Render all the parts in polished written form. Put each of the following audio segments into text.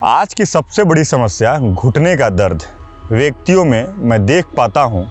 आज की सबसे बड़ी समस्या घुटने का दर्द। व्यक्तियों में मैं देख पाता हूं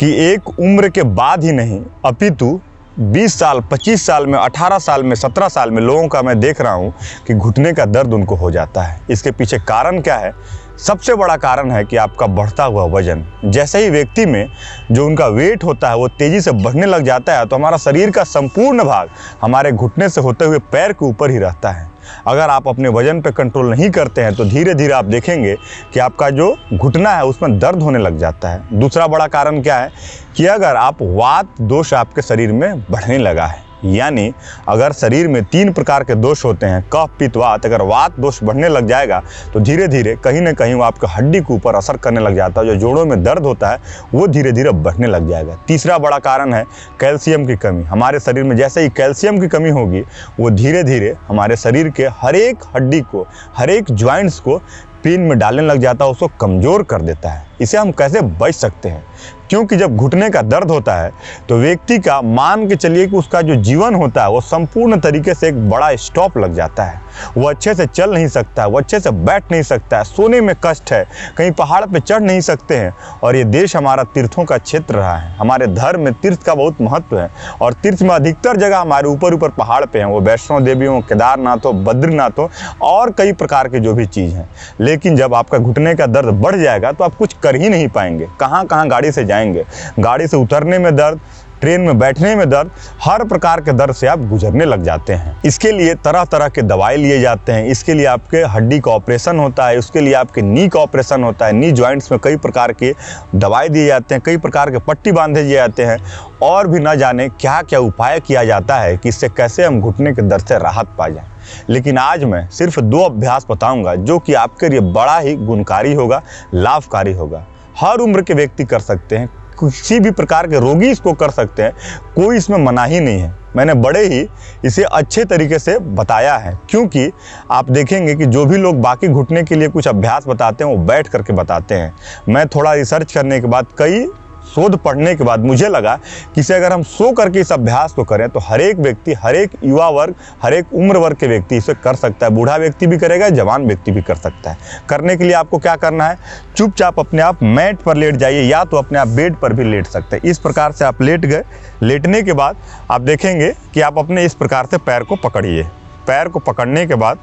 कि एक उम्र के बाद ही नहीं अपितु 20 साल, 25 साल में, 18 साल में, 17 साल में लोगों का मैं देख रहा हूं कि घुटने का दर्द उनको हो जाता है। इसके पीछे कारण क्या है? सबसे बड़ा कारण है कि आपका बढ़ता हुआ वजन। जैसे ही व्यक्ति में जो उनका वेट होता है वो तेज़ी से बढ़ने लग जाता है तो हमारा शरीर का संपूर्ण भाग हमारे घुटने से होते हुए पैर के ऊपर ही रहता है। अगर आप अपने वजन पे कंट्रोल नहीं करते हैं तो धीरे धीरे आप देखेंगे कि आपका जो घुटना है उसमें दर्द होने लग जाता है। दूसरा बड़ा कारण क्या है कि अगर आप वात दोष आपके शरीर में बढ़ने लगा है, यानी अगर शरीर में 3 प्रकार के दोष होते हैं, कफ, पित्त, वात, अगर वात दोष बढ़ने लग जाएगा तो धीरे धीरे कहीं ना कहीं वो आपके हड्डी के ऊपर असर करने लग जाता है। जो जोड़ों में दर्द होता है वो धीरे धीरे बढ़ने लग जाएगा। तीसरा बड़ा कारण है कैल्शियम की कमी। हमारे शरीर में जैसे ही कैल्शियम की कमी होगी वो धीरे धीरे हमारे शरीर के हर एक हड्डी को, हर एक ज्वाइंट्स को पेन में डालने लग जाता है, उसको कमज़ोर कर देता है। इसे हम कैसे बच सकते हैं? क्योंकि जब घुटने का दर्द होता है तो व्यक्ति का, मान के चलिए कि उसका जो जीवन होता है वो संपूर्ण तरीके से एक बड़ा स्टॉप लग जाता है। वो अच्छे से चल नहीं सकता है, वो अच्छे से बैठ नहीं सकता है, सोने में कष्ट है, कहीं पहाड़ पे चढ़ नहीं सकते हैं। और ये देश हमारा तीर्थों का क्षेत्र रहा है। हमारे धर्म में तीर्थ का बहुत महत्व है और तीर्थ में अधिकतर जगह हमारे ऊपर ऊपर पहाड़ पे हैं। वो वैष्णो देवी हो, केदारनाथ हो, बद्रीनाथ हो और कई प्रकार के जो भी चीज़ हैं। लेकिन जब आपका घुटने का दर्द बढ़ जाएगा तो आप कुछ कर ही नहीं पाएंगे। कहाँ कहाँ गाड़ी से जाएंगे, गाड़ी से उतरने में दर्द, ट्रेन में बैठने में दर्द, हर प्रकार के दर्द से आप गुजरने लग जाते हैं। इसके लिए तरह तरह के दवाई लिए जाते हैं। इसके लिए आपके हड्डी का ऑपरेशन होता है, उसके लिए आपके नी का ऑपरेशन होता है। नी जॉइंट्स में कई प्रकार के दवाई दिए जाते हैं, कई प्रकार के पट्टी बांधे दिए जाते हैं और भी न जाने क्या क्या उपाय किया जाता है कि इससे कैसे हम घुटने के दर्द से राहत पा जाएं। लेकिन आज मैं सिर्फ 2 अभ्यास बताऊंगा जो कि आपके लिए बड़ा ही गुणकारी होगा, लाभकारी होगा। हर उम्र के व्यक्ति कर सकते हैं, किसी भी प्रकार के रोगी इसको कर सकते हैं, कोई इसमें मनाही नहीं है। मैंने बड़े ही इसे अच्छे तरीके से बताया है, क्योंकि आप देखेंगे कि जो भी लोग बाकी घुटने के लिए कुछ अभ्यास बताते हैं वो बैठ करके बताते हैं। मैं थोड़ा रिसर्च करने के बाद, कई शोध पढ़ने के बाद मुझे लगा कि इसे अगर हम सो करके इस अभ्यास को करें तो हर एक व्यक्ति, हर एक युवा वर्ग, हर एक उम्र वर्ग के व्यक्ति इसे कर सकता है। बूढ़ा व्यक्ति भी करेगा, जवान व्यक्ति भी कर सकता है। करने के लिए आपको क्या करना है, चुपचाप अपने आप मैट पर लेट जाइए या तो अपने आप बेड पर भी लेट सकते हैं। इस प्रकार से आप लेट गए। लेटने के बाद आप देखेंगे कि आप अपने इस प्रकार से पैर को पकड़िए। पैर को पकड़ने के बाद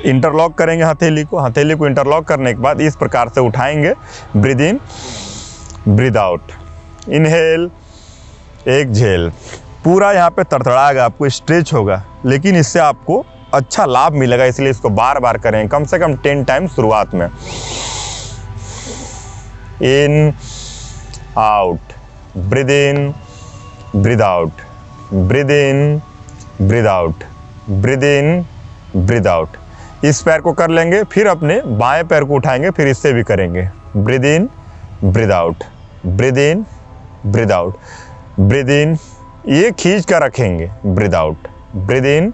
इंटरलॉक करेंगे हथेली को। हथेली को इंटरलॉक करने के बाद इस प्रकार से उठाएंगे। Breathe in, breathe out, inhale, exhale. पूरा यहाँ पे तड़तड़ाएगा, आपको स्ट्रेच होगा, लेकिन इससे आपको अच्छा लाभ मिलेगा। इसलिए इसको बार बार करें, कम से कम 10 टाइम शुरुआत में। In, out, breathe in, breathe out, breathe in, breathe out, breathe in, breathe out. इस पैर को कर लेंगे, फिर अपने बाएं पैर को उठाएंगे, फिर इससे भी करेंगे। Breathe in, breathe out, breathe in, breathe out, breathe इन, ये खींच कर रखेंगे। Breathe out, breathe in,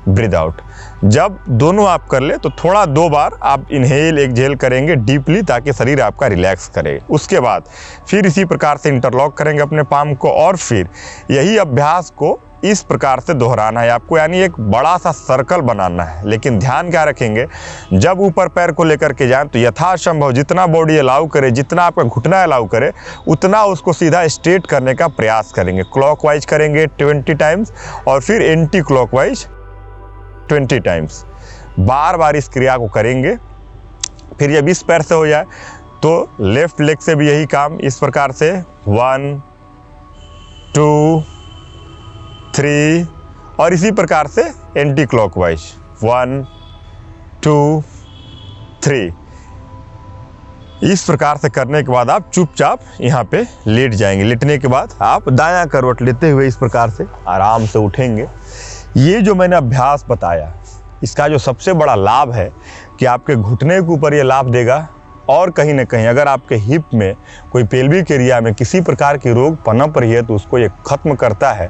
breathe out. जब दोनों आप कर ले तो थोड़ा 2 बार आप इनहेल एक्सहेल करेंगे डीपली, ताकि शरीर आपका रिलैक्स करे। उसके बाद फिर इसी प्रकार से इंटरलॉक करेंगे अपने पाम को और फिर यही अभ्यास को इस प्रकार से दोहराना है आपको, यानी एक बड़ा सा सर्कल बनाना है। लेकिन ध्यान क्या रखेंगे, जब ऊपर पैर को लेकर के जाएं तो यथासंभव जितना बॉडी अलाउ करे, जितना आपका घुटना अलाउ करे, उतना उसको सीधा स्ट्रेट करने का प्रयास करेंगे। क्लॉकवाइज करेंगे 20 टाइम्स और फिर एंटी क्लॉकवाइज 20 टाइम्स। बार बार इस क्रिया को करेंगे। फिर जब इस पैर से हो जाए तो लेफ्ट लेग से भी यही काम इस प्रकार से 1, 2, 3 और इसी प्रकार से एंटी क्लॉकवाइज 1, 2, 3। इस प्रकार से करने के बाद आप चुपचाप यहाँ पे लेट जाएंगे। लेटने के बाद आप दायां करवट लेते हुए इस प्रकार से आराम से उठेंगे। ये जो मैंने अभ्यास बताया, इसका जो सबसे बड़ा लाभ है कि आपके घुटने के ऊपर ये लाभ देगा और कहीं ना कहीं अगर आपके हिप में कोई पेल्विक एरिया में किसी प्रकार की रोग पनप रही है तो उसको ये खत्म करता है।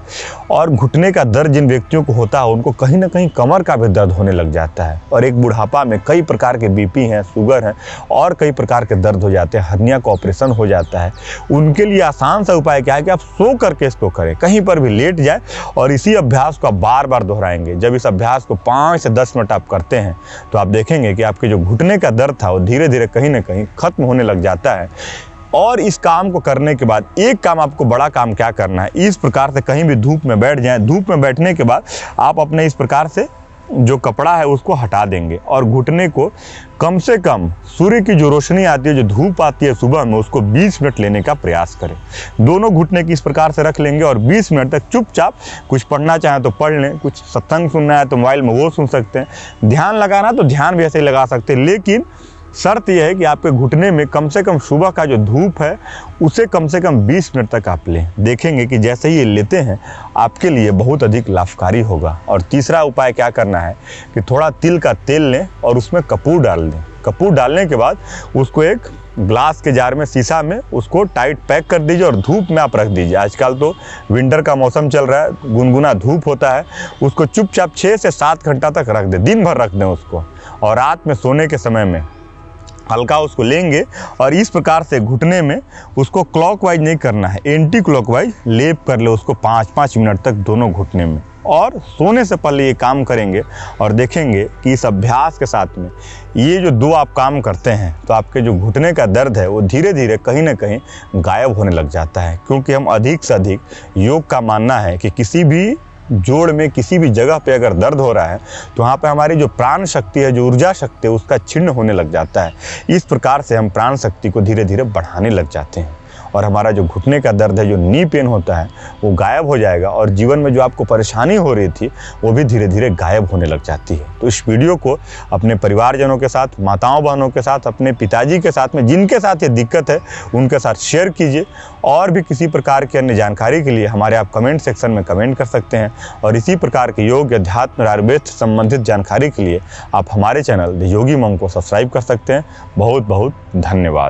और घुटने का दर्द जिन व्यक्तियों को होता है उनको कहीं ना कहीं कमर का भी दर्द होने लग जाता है। और एक बुढ़ापा में कई प्रकार के बीपी हैं, शुगर हैं और कई प्रकार के दर्द हो जाते हैं, हर्निया का ऑपरेशन हो जाता है। उनके लिए आसान सा उपाय क्या है कि आप सो करके इसको करें, कहीं पर भी लेट जाए और इसी अभ्यास को आप बार बार दोहराएंगे। जब इस अभ्यास को 5 से 10 मिनट आप करते हैं तो आप देखेंगे कि आपके जो घुटने का दर्द था वो धीरे धीरे कहीं ना कहीं खत्म होने लग जाता है। और इस काम को करने के बाद एक काम आपको बड़ा काम क्या करना है, इस प्रकार से कहीं भी धूप में बैठ जाएं। धूप में बैठने के बाद आप अपने इस प्रकार से जो कपड़ा है उसको हटा देंगे और घुटने को कम से कम सूर्य की जो रोशनी आती है, जो धूप आती है सुबह में, उसको 20 मिनट लेने का प्रयास करें। दोनों घुटने की इस प्रकार से रख लेंगे और 20 मिनट तक चुपचाप कुछ पढ़ना चाहें तो पढ़ लें, कुछ सत्संग सुनना है तो मोबाइल में वो सुन सकते हैं, ध्यान लगाना तो ध्यान भी ऐसे ही लगा सकते हैं। लेकिन शर्त यह है कि आपके घुटने में कम से कम सुबह का जो धूप है उसे कम से कम 20 मिनट तक आप लें। देखेंगे कि जैसे ही ये लेते हैं आपके लिए बहुत अधिक लाभकारी होगा। और तीसरा उपाय क्या करना है कि थोड़ा तिल का तेल लें और उसमें कपूर डाल दें। कपूर डालने के बाद उसको एक ग्लास के जार में, शीशा में उसको टाइट पैक कर दीजिए और धूप में आप रख दीजिए। आजकल तो विंटर का मौसम चल रहा है, गुनगुना धूप होता है, उसको चुपचाप 6 से 7 घंटा तक रख दें, दिन भर रख दें उसको। और रात में सोने के समय में हल्का उसको लेंगे और इस प्रकार से घुटने में उसको क्लॉकवाइज नहीं करना है, एंटी क्लॉकवाइज लेप कर ले उसको 5-5 मिनट तक दोनों घुटने में। और सोने से पहले ये काम करेंगे और देखेंगे कि इस अभ्यास के साथ में ये जो 2 आप काम करते हैं तो आपके जो घुटने का दर्द है वो धीरे धीरे कहीं ना कहीं गायब होने लग जाता है। क्योंकि हम अधिक से अधिक योग का मानना है कि किसी भी जोड़ में किसी भी जगह पे अगर दर्द हो रहा है तो वहाँ पे हमारी जो प्राण शक्ति है, जो ऊर्जा शक्ति है, उसका छिन्न होने लग जाता है। इस प्रकार से हम प्राण शक्ति को धीरे धीरे बढ़ाने लग जाते हैं और हमारा जो घुटने का दर्द है, जो नी पेन होता है, वो गायब हो जाएगा और जीवन में जो आपको परेशानी हो रही थी वो भी धीरे धीरे गायब होने लग जाती है। तो इस वीडियो को अपने परिवारजनों के साथ, माताओं बहनों के साथ, अपने पिताजी के साथ में जिनके साथ ये दिक्कत है उनके साथ शेयर कीजिए। और भी किसी प्रकार की अन्य जानकारी के लिए हमारे आप कमेंट सेक्शन में कमेंट कर सकते हैं। और इसी प्रकार के योग, अध्यात्म, आयुर्वेद संबंधित जानकारी के लिए आप हमारे चैनल द योगी मंक को सब्सक्राइब कर सकते हैं। बहुत बहुत धन्यवाद।